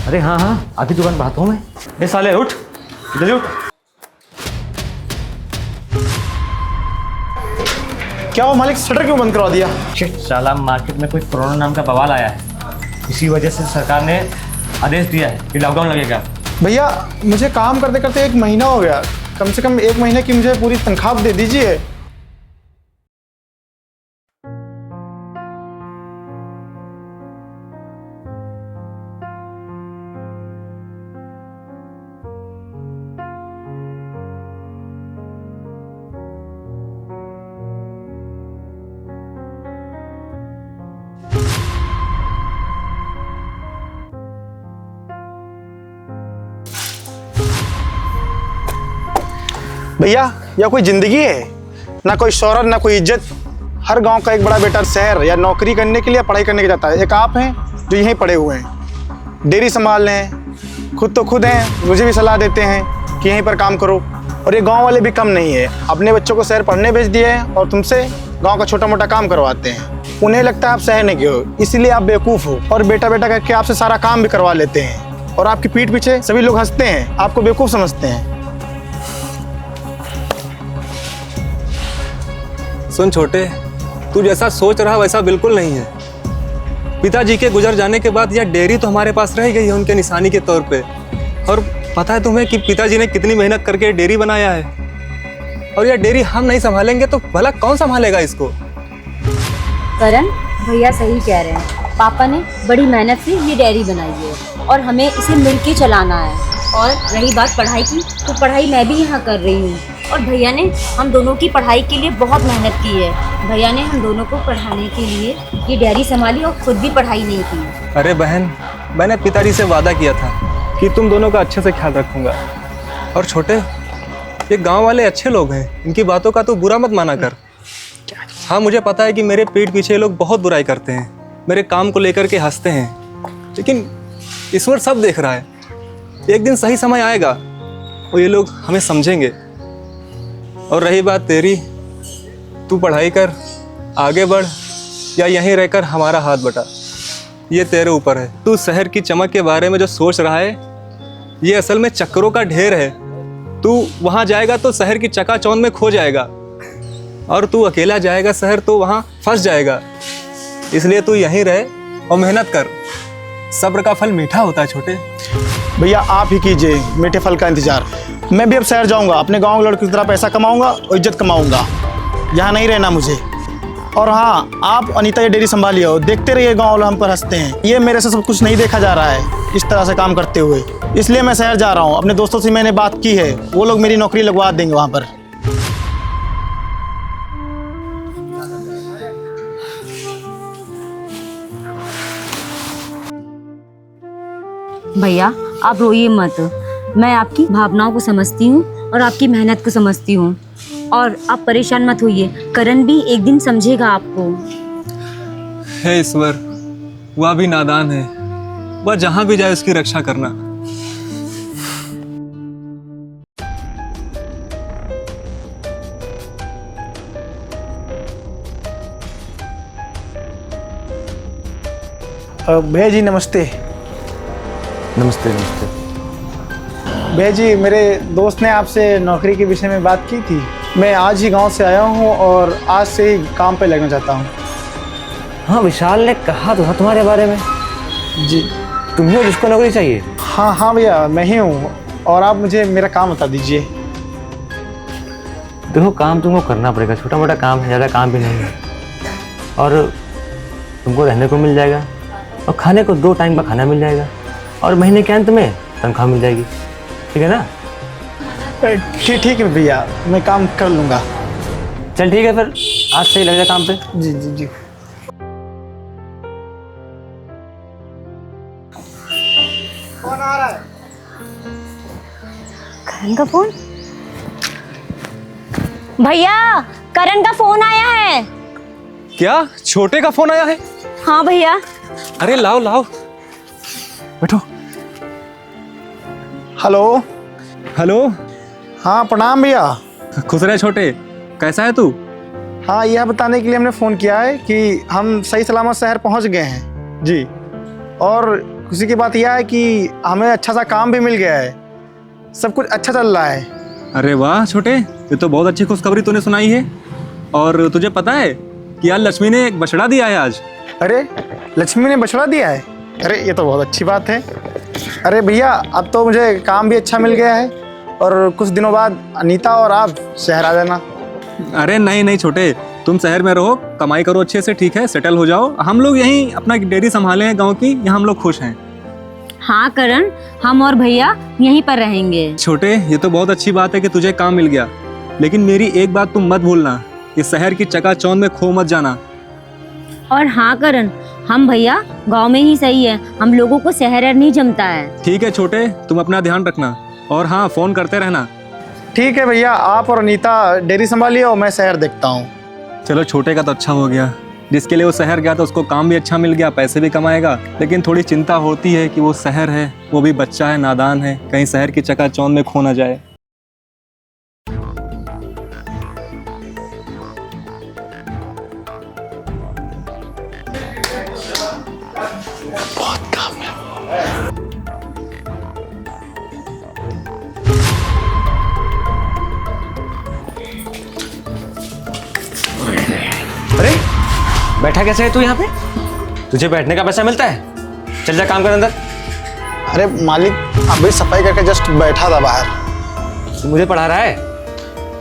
अरे हाँ हाँ, अभी दुकान पर आता हूँ मैं। ए साले उठ, जल्दी उठ। क्या वो मालिक, शटर क्यों बंद करवा दिया? शिट साला, मार्केट में कोई कोरोना नाम का बवाल आया है, इसी वजह से सरकार ने आदेश दिया है कि लॉकडाउन लगेगा। भैया मुझे काम करते करते 1 महीना हो गया, कम से कम 1 महीने की मुझे पूरी तनख्वाह दे दीजिए। भैया यह कोई जिंदगी है? ना कोई शोहरत ना कोई इज्जत। हर गांव का एक बड़ा बेटा शहर या नौकरी करने के लिए पढ़ाई करने के जाता है। एक आप हैं जो यहीं पड़े हुए हैं, डेयरी संभाल रहे हैं, खुद तो खुद हैं, मुझे भी सलाह देते हैं कि यहीं पर काम करो। और ये गांव वाले भी कम नहीं है, अपने बच्चों को शहर पढ़ने भेज दिए हैं और तुमसे गाँव का छोटा मोटा काम करवाते हैं। उन्हें लगता है आप शहर के हो, इसलिए आप बेवकूफ़ हो और बेटा बेटा करके आपसे सारा काम भी करवा लेते हैं। और आपकी पीठ पीछे सभी लोग हंसते हैं, आपको बेवकूफ़ समझते हैं। सुन छोटे, तू जैसा सोच रहा वैसा बिल्कुल नहीं है। पिताजी के गुजर जाने के बाद यह डेयरी तो हमारे पास रह गई है उनके निशानी के तौर पे। और पता है तुम्हें कि पिताजी ने कितनी मेहनत करके डेयरी बनाया है, और यह डेयरी हम नहीं संभालेंगे तो भला कौन संभालेगा इसको? करण भैया सही कह रहे हैं, पापा ने बड़ी मेहनत से ये डेयरी बनाई है और हमें इसे मिलके चलाना है। और रही बात पढ़ाई की, तो पढ़ाई मैं भी यहाँ कर रही हूँ और भैया ने हम दोनों की पढ़ाई के लिए बहुत मेहनत की है। भैया ने हम दोनों को पढ़ाने के लिए ये डेयरी संभाली और खुद भी पढ़ाई नहीं की। अरे बहन, मैंने पिताजी से वादा किया था कि तुम दोनों का अच्छे से ख्याल रखूंगा। और छोटे, ये गांव वाले अच्छे लोग हैं, इनकी बातों का तू बुरा मत माना कर। हाँ मुझे पता है कि मेरे पीठ पीछे लोग बहुत बुराई करते हैं, मेरे काम को लेकर के हंसते हैं, लेकिन ईश्वर सब देख रहा है। एक दिन सही समय आएगा और ये लोग हमें समझेंगे। और रही बात तेरी, तू पढ़ाई कर, आगे बढ़, या यहीं रहकर हमारा हाथ बटा, ये तेरे ऊपर है। तू शहर की चमक के बारे में जो सोच रहा है, ये असल में चक्करों का ढेर है। तू वहाँ जाएगा तो शहर की चकाचौंध में खो जाएगा, और तू अकेला जाएगा शहर तो वहाँ फंस जाएगा। इसलिए तू यहीं रह और मेहनत कर, सब्र का फल मीठा होता है छोटे। भैया आप ही कीजिए मीठे फल का इंतजार। मैं भी अब शहर जाऊंगा, अपने गांव के लड़कों की तरह पैसा कमाऊंगा और इज्जत कमाऊंगा। यहाँ नहीं रहना मुझे। और हाँ, आप अनीता ये डेयरी संभालिए और देखते रहिए गांव वाले हम पर हंसते हैं। ये मेरे से सब कुछ नहीं देखा जा रहा है इस तरह से काम करते हुए, इसलिए मैं शहर जा रहा हूँ। अपने दोस्तों से मैंने बात की है, वो लोग मेरी नौकरी लगवा देंगे वहाँ पर। भैया आप रोइए मत, मैं आपकी भावनाओं को समझती हूँ और आपकी मेहनत को समझती हूँ। और आप परेशान मत होइए, करण भी एक दिन समझेगा आपको। हे ईश्वर, वह भी नादान है, वह जहाँ भी जाए उसकी रक्षा करना। भैया जी नमस्ते। नमस्ते नमस्ते। भैया जी, मेरे दोस्त ने आपसे नौकरी के विषय में बात की थी। मैं आज ही गांव से आया हूं और आज से ही काम पे लगना चाहता हूं। हाँ, विशाल ने कहा तो था तुम्हारे बारे में। जी। तुम्हें हो जिसको नौकरी चाहिए? हाँ हाँ भैया, मैं ही हूँ। और आप मुझे मेरा काम बता दीजिए। देखो, काम तुमको करना पड़ेगा, छोटा मोटा काम है, ज़्यादा काम भी नहीं है। और तुमको रहने को मिल जाएगा और खाने को 2 टाइम का खाना मिल जाएगा, और महीने के अंत में तनख्वाह मिल जाएगी। ठीक है ना? ठीक है भैया, मैं काम कर लूँगा। चल ठीक है, फिर आज से ही लग जा काम पे। जी जी जी। कौन आ रहा है? करण का फोन? भैया करण का फोन आया है। क्या छोटे का फोन आया है? हाँ भैया। अरे लाओ लाओ, बैठो। हेलो। हेलो। हाँ प्रणाम भैया। खुश रहे छोटे, कैसा है तू? हाँ, यह बताने के लिए हमने फ़ोन किया है कि हम सही सलामत शहर पहुंच गए हैं। जी। और खुशी की बात यह है कि हमें अच्छा सा काम भी मिल गया है, सब कुछ अच्छा चल रहा है। अरे वाह छोटे, ये तो बहुत अच्छी खुशखबरी तूने सुनाई है। और तुझे पता है कि यार लक्ष्मी ने एक बछड़ा दिया है आज। अरे लक्ष्मी ने बछड़ा दिया है? अरे ये तो बहुत अच्छी बात है। अरे भैया अब तो मुझे काम भी अच्छा मिल गया है और कुछ दिनों बाद अनीता और आप शहर आ जाना। अरे नहीं नहीं छोटे, तुम शहर में रहो, कमाई करो अच्छे से, ठीक है, सेटल हो जाओ। हम लोग यहीं अपना डेयरी संभाले हैं गांव की, यहाँ हम लोग खुश हैं। हाँ करण, हम और भैया यहीं पर रहेंगे। छोटे, ये तो बहुत अच्छी बात है कि तुझे काम मिल गया, लेकिन मेरी एक बात तुम मत भूलना कि शहर की चकाचौंध में खो मत जाना। और हाँ करण, हम भैया गांव में ही सही है, हम लोगों को शहर नहीं जमता है। ठीक है छोटे, तुम अपना ध्यान रखना और हाँ फोन करते रहना। ठीक है भैया, आप और अनीता डेयरी संभालिए और मैं शहर देखता हूँ। चलो छोटे का तो अच्छा हो गया, जिसके लिए वो शहर गया था उसको काम भी अच्छा मिल गया, पैसे भी कमाएगा। लेकिन थोड़ी चिंता होती है कि वो शहर है, वो भी बच्चा है, नादान है, कहीं शहर की चकाचौंध में खो ना जाए। अरे बैठा कैसे है तू यहाँ पे? तुझे बैठने का पैसा मिलता है? चल जा काम कर अंदर। अरे मालिक, अभी सफाई करके जस्ट बैठा था बाहर। तू मुझे पढ़ा रहा है?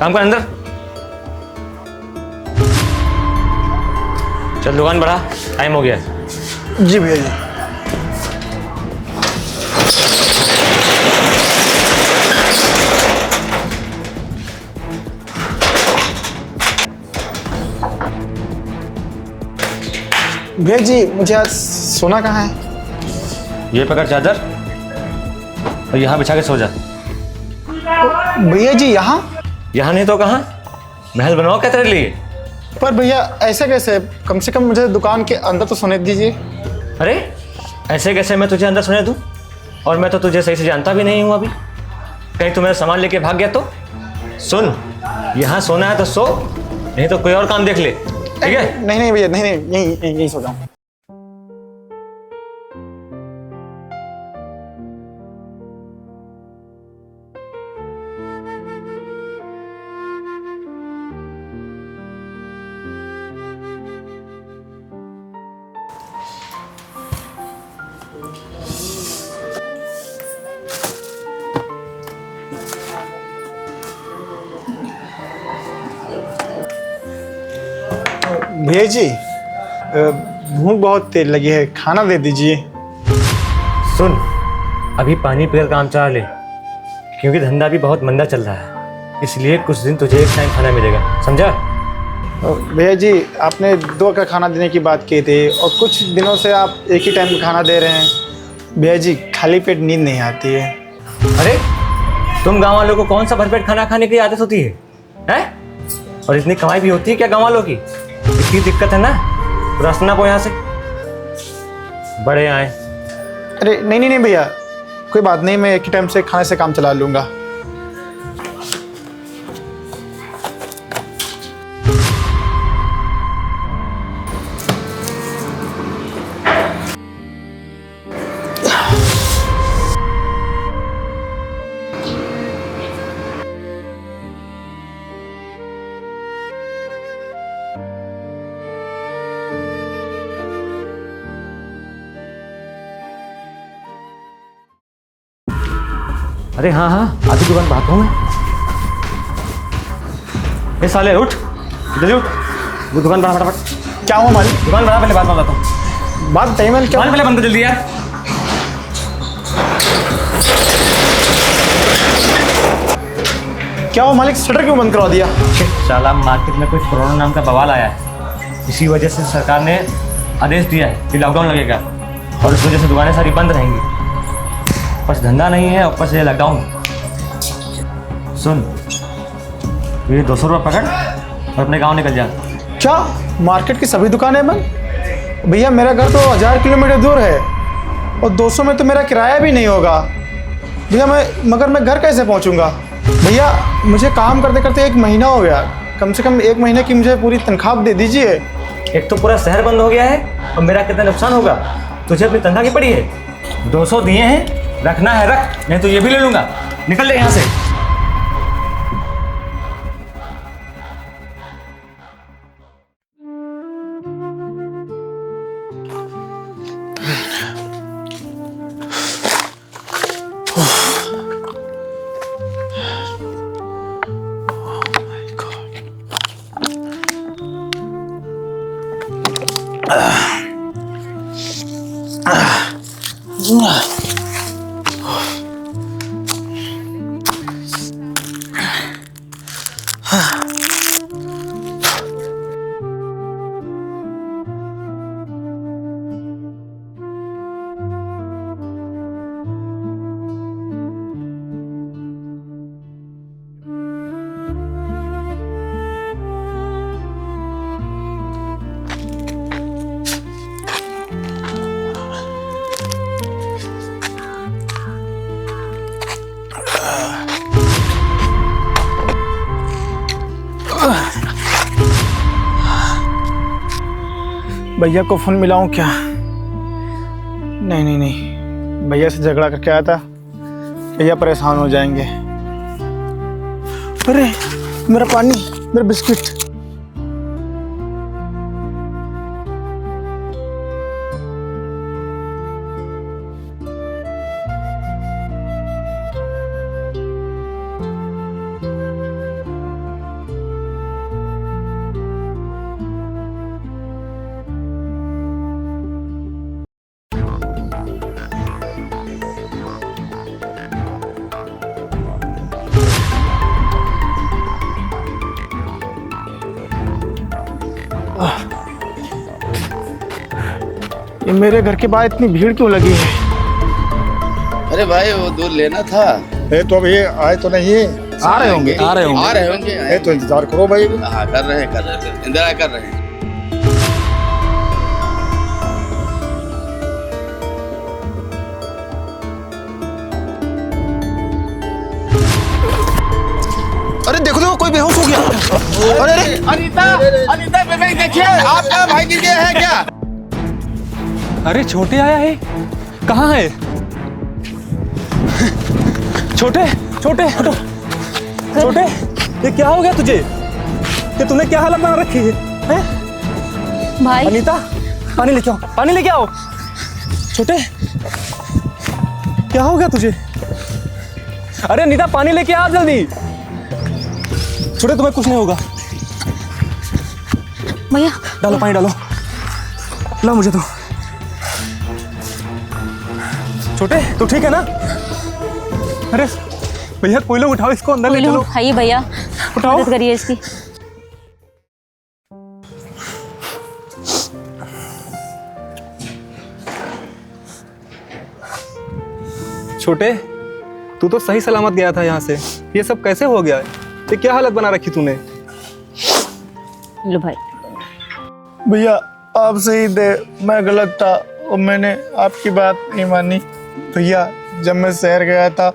काम कर अंदर। चल दुकान बढ़ा, टाइम हो गया है। जी भैया जी। भैया जी, मुझे आज सोना कहाँ है? ये पकड़ चादर और यहाँ बिछा के सो जा। भैया जी यहाँ? यहाँ नहीं तो कहाँ? महल बनवाओ क्या तेरे लिए? पर भैया ऐसे कैसे? कम से कम मुझे दुकान के अंदर तो सोने दीजिए। अरे ऐसे कैसे मैं तुझे अंदर सोने दूँ? और मैं तो तुझे सही से जानता भी नहीं हूँ अभी। कहीं तू मेरा सामान लेके भाग गया तो? सुन, यहाँ सोना है तो सो, नहीं तो कोई और काम देख ले, ठीक है? नहीं नहीं भैया, नहीं नहीं, यहीं सो जाऊँ। भैया जी, भूख बहुत तेज लगी है, खाना दे दीजिए। सुन, अभी पानी पीकर काम चला ले, क्योंकि धंधा भी बहुत मंदा चल रहा है, इसलिए कुछ दिन तुझे एक टाइम खाना मिलेगा, समझा? भैया जी, आपने 2 वक्त का खाना देने की बात की थी और कुछ दिनों से आप एक ही टाइम का खाना दे रहे हैं। भैया जी, खाली पेट नींद नहीं आती है। अरे तुम गाँव वालों को कौन सा भरपेट खाना खाने की आदत होती है, हैं? और इतनी कमाई भी होती है क्या गाँव वालों की? इतनी दिक्कत है ना, रास्ता को यहाँ से बड़े आए। अरे नहीं नहीं नहीं भैया, कोई बात नहीं, मैं एक ही टाइम से खाने से काम चला लूँगा। अरे हाँ हाँ, आधी दुकान बात हूँ मैं। ये साले उठ, जल्दी उठ, वो दुकान बढ़ा फटाफट। क्या हुआ मालिक? दुकान बढ़ा, पहले बात बताता हूँ। बात बताइए मालिक, क्या दुकान पहले बंद कर जल्दी यार। क्या हुआ मालिक? शटर क्यों बंद करवा दिया? साला मार्केट में कोई कोरोना नाम का बवाल आया है, इसी वजह से सरकार ने आदेश दिया है कि लॉकडाउन लगेगा और इस वजह से दुकानें सारी बंद रहेंगी। बस धंधा नहीं है, ऊपर से लॉकडाउन। सुन, ये 200 रुपये पकड़ और अपने गांव निकल जा। क्या मार्केट की सभी दुकानें बंद? भैया मेरा घर तो 1000 किलोमीटर दूर है और 200 में तो मेरा किराया भी नहीं होगा। भैया मैं घर कैसे पहुंचूंगा? भैया मुझे काम करते करते 1 महीना हो गया, कम से कम 1 महीने की मुझे पूरी तनख्वाह दे दीजिए। एक तो पूरा शहर बंद हो गया है और मेरा कितना नुकसान होगा, तुझे अपनी तनख्वाह की पड़ी है? 200 दिए हैं, रखना है रख, नहीं तो ये भी ले लूंगा। निकल ले यहाँ से। भैया को फोन मिलाऊं क्या? नहीं नहीं नहीं, भैया से झगड़ा करके आया था, भैया परेशान हो जाएंगे। अरे मेरा पानी, मेरा बिस्किट। ये मेरे घर के बाहर इतनी भीड़ क्यों लगी है? अरे भाई वो दूध लेना था। तो अब ये आए तो नहीं है? आ रहे होंगे। आ रहे होंगे। तो इंतजार करो भाई। हाँ कर रहे हैं इंतजार कर रहे हैं। अरे देखो देखो, कोई बेहोश हो गया। अरे अरे अनीता बेबे देखिए, आपका भाई गिर गया है क्या? अरे छोटे आया है, कहाँ है? छोटे छोटे हटो। छोटे, ये क्या हो गया तुझे? ये तूने क्या हालत बना रखी है? हैं? भाई अनीता, पानी लेके आओ, पानी लेके आओ। छोटे, क्या हो गया तुझे? अरे अनीता, पानी लेके आ जल्दी। छोटे, तुम्हें कुछ नहीं होगा। भैया डालो पानी, डालो। ला मुझे तो। छोटे, तू ठीक है ना? अरे भैया, कोई लोग उठाओ इसको, अंदर ले चलो। उठाइए भैया, उठाओ। मदद करिए इसकी। छोटे, तू तो सही सलामत गया था यहाँ से, ये सब कैसे हो गया? ये क्या हालत बना रखी तूने? लो भाई। भैया आप सही थे, मैं गलत था और मैंने आपकी बात नहीं मानी। भैया जब मैं शहर गया था,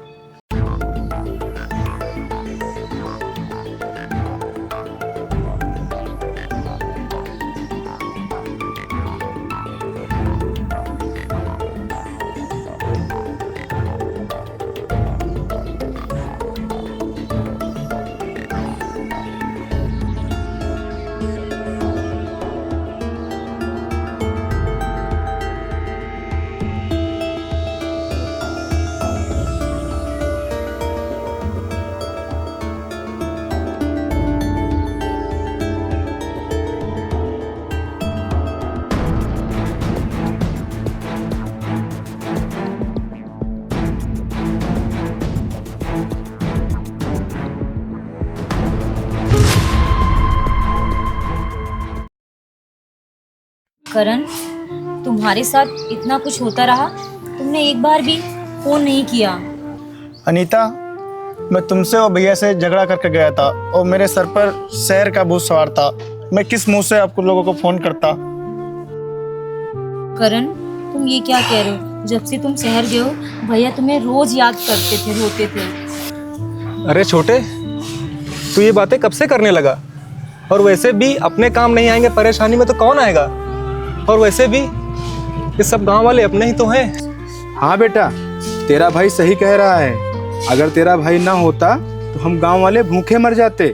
करण, तुम्हारे साथ इतना कुछ होता रहा, तुमने एक बार भी फोन नहीं किया। अनीता, मैं तुमसे और भैया से झगड़ा करके गया था और मेरे सर पर शहर का भूत सवार था। मैं किस मुंह से आपको लोगों को फोन करता? करण, तुम ये क्या कह रहे हो? जब से तुम शहर गए हो, भैया तुम्हें रोज याद करते थे, रोते थे। अरे छोटे, तू ये बातें कब से करने लगा? और वैसे भी अपने काम नहीं आएंगे परेशानी में तो कौन आएगा? और वैसे भी ये सब गांव वाले अपने ही तो हैं। हाँ बेटा, तेरा भाई सही कह रहा है। अगर तेरा भाई ना होता तो हम गांव वाले भूखे मर जाते।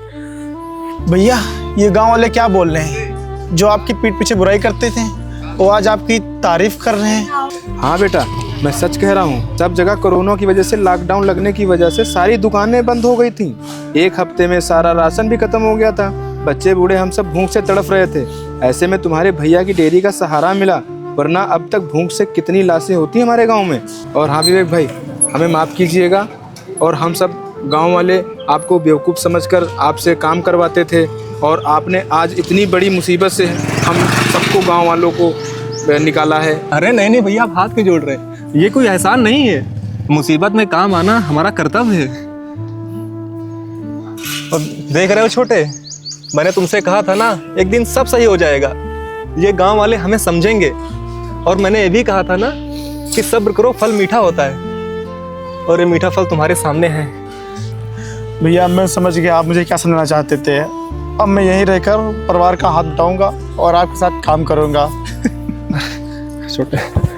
भैया ये गांव वाले क्या बोल रहे हैं? जो आपकी पीठ पीछे बुराई करते थे वो आज आपकी तारीफ कर रहे हैं। हाँ बेटा, मैं सच कह रहा हूँ। सब जगह कोरोना की वजह से, लॉकडाउन लगने की वजह से सारी दुकानें बंद हो गई थी। एक हफ्ते में सारा राशन भी खत्म हो गया था। बच्चे बूढ़े हम सब भूख से तड़फ रहे थे। ऐसे में तुम्हारे भैया की डेयरी का सहारा मिला, वरना अब तक भूख से कितनी लाशें होती हमारे गाँव में। और हाँ विवेक भाई, हमें माफ़ कीजिएगा। और हम सब गाँव वाले आपको बेवकूफ़ समझकर आपसे काम करवाते थे, और आपने आज इतनी बड़ी मुसीबत से हम सबको, गाँव वालों को निकाला है। अरे नहीं नहीं भैया, आप हाथ क्यों जोड़ रहे हैं? ये कोई एहसान नहीं है। मुसीबत में काम आना हमारा कर्तव्य है। और देख रहे हो छोटे, मैंने तुमसे कहा था ना, एक दिन सब सही हो जाएगा। ये गांव वाले हमें समझेंगे। और मैंने ये भी कहा था ना कि सब्र करो, फल मीठा होता है। और ये मीठा फल तुम्हारे सामने है। भैया मैं समझ गया आप मुझे क्या समझना चाहते थे। अब मैं यहीं रहकर परिवार का हाथ बटाऊंगा और आपके साथ काम करूंगा। छोटे